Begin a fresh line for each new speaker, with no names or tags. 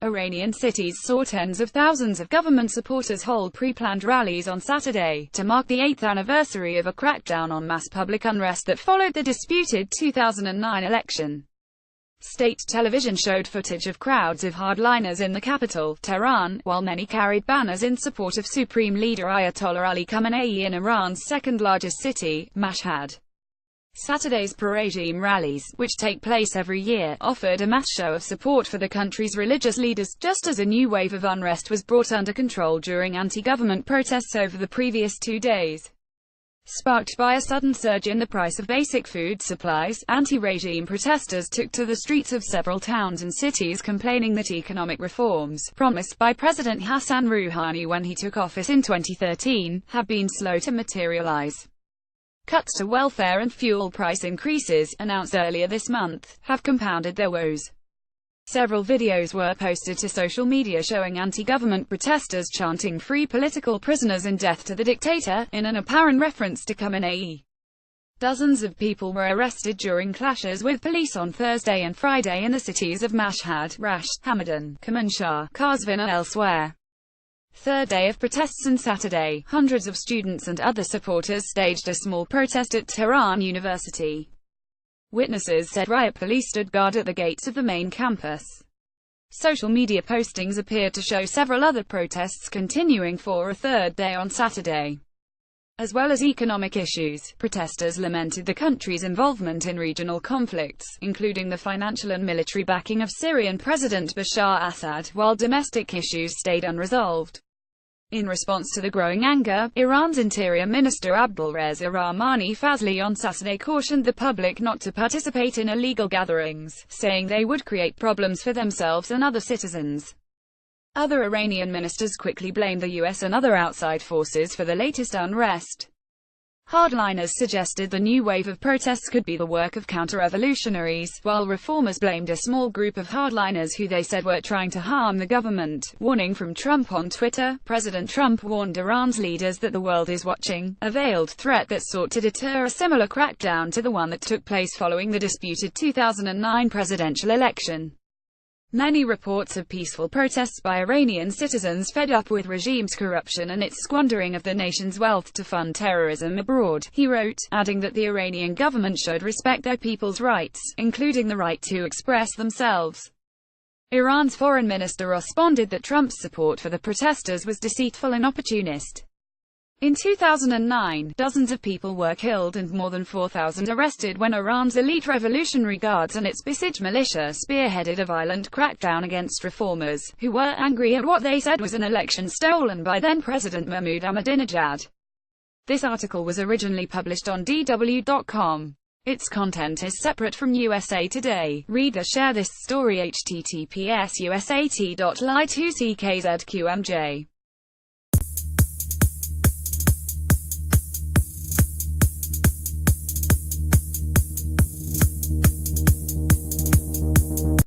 Iranian cities saw tens of thousands of government supporters hold pre-planned rallies on Saturday, to mark the 8th anniversary of a crackdown on mass public unrest that followed the disputed 2009 election. State television showed footage of crowds of hardliners in the capital, Tehran, while many carried banners in support of Supreme Leader Ayatollah Ali Khamenei in Iran's second-largest city, Mashhad. Saturday's pro-regime rallies, which take place every year, offered a mass show of support for the country's religious leaders, just as a new wave of unrest was brought under control during anti-government protests over the previous 2 days. Sparked by a sudden surge in the price of basic food supplies, anti-regime protesters took to the streets of several towns and cities complaining that economic reforms, promised by President Hassan Rouhani when he took office in 2013, have been slow to materialize. Cuts to welfare and fuel price increases, announced earlier this month, have compounded their woes. Several videos were posted to social media showing anti-government protesters chanting "Free political prisoners and death to the dictator," in an apparent reference to Khamenei. Dozens of people were arrested during clashes with police on Thursday and Friday in the cities of Mashhad, Rasht, Hamadan, Kermanshah, Qazvin and elsewhere. Third day of protests on Saturday, hundreds of students and other supporters staged a small protest at Tehran University. Witnesses said riot police stood guard at the gates of the main campus. Social media postings appeared to show several other protests continuing for a third day on Saturday. As well as economic issues, protesters lamented the country's involvement in regional conflicts, including the financial and military backing of Syrian President Bashar Assad, while domestic issues stayed unresolved. In response to the growing anger, Iran's Interior Minister Abdulreza Rahmani Fazli on Saturday cautioned the public not to participate in illegal gatherings, saying they would create problems for themselves and other citizens. Other Iranian ministers quickly blamed the US and other outside forces for the latest unrest. Hardliners suggested the new wave of protests could be the work of counter-revolutionaries, while reformers blamed a small group of hardliners who they said were trying to harm the government. Warning from Trump on Twitter. President Trump warned Iran's leaders that the world is watching, a veiled threat that sought to deter a similar crackdown to the one that took place following the disputed 2009 presidential election. Many reports of peaceful protests by Iranian citizens fed up with regime's corruption and its squandering of the nation's wealth to fund terrorism abroad, he wrote, adding that the Iranian government should respect their people's rights, including the right to express themselves. Iran's foreign minister responded that Trump's support for the protesters was deceitful and opportunist. In 2009, dozens of people were killed and more than 4,000 arrested when Iran's elite Revolutionary Guards and its Basij militia spearheaded a violent crackdown against reformers, who were angry at what they said was an election stolen by then-President Mahmoud Ahmadinejad. This article was originally published on DW.com. Its content is separate from USA Today. Read or share this story https://usat.ly2ckzqmj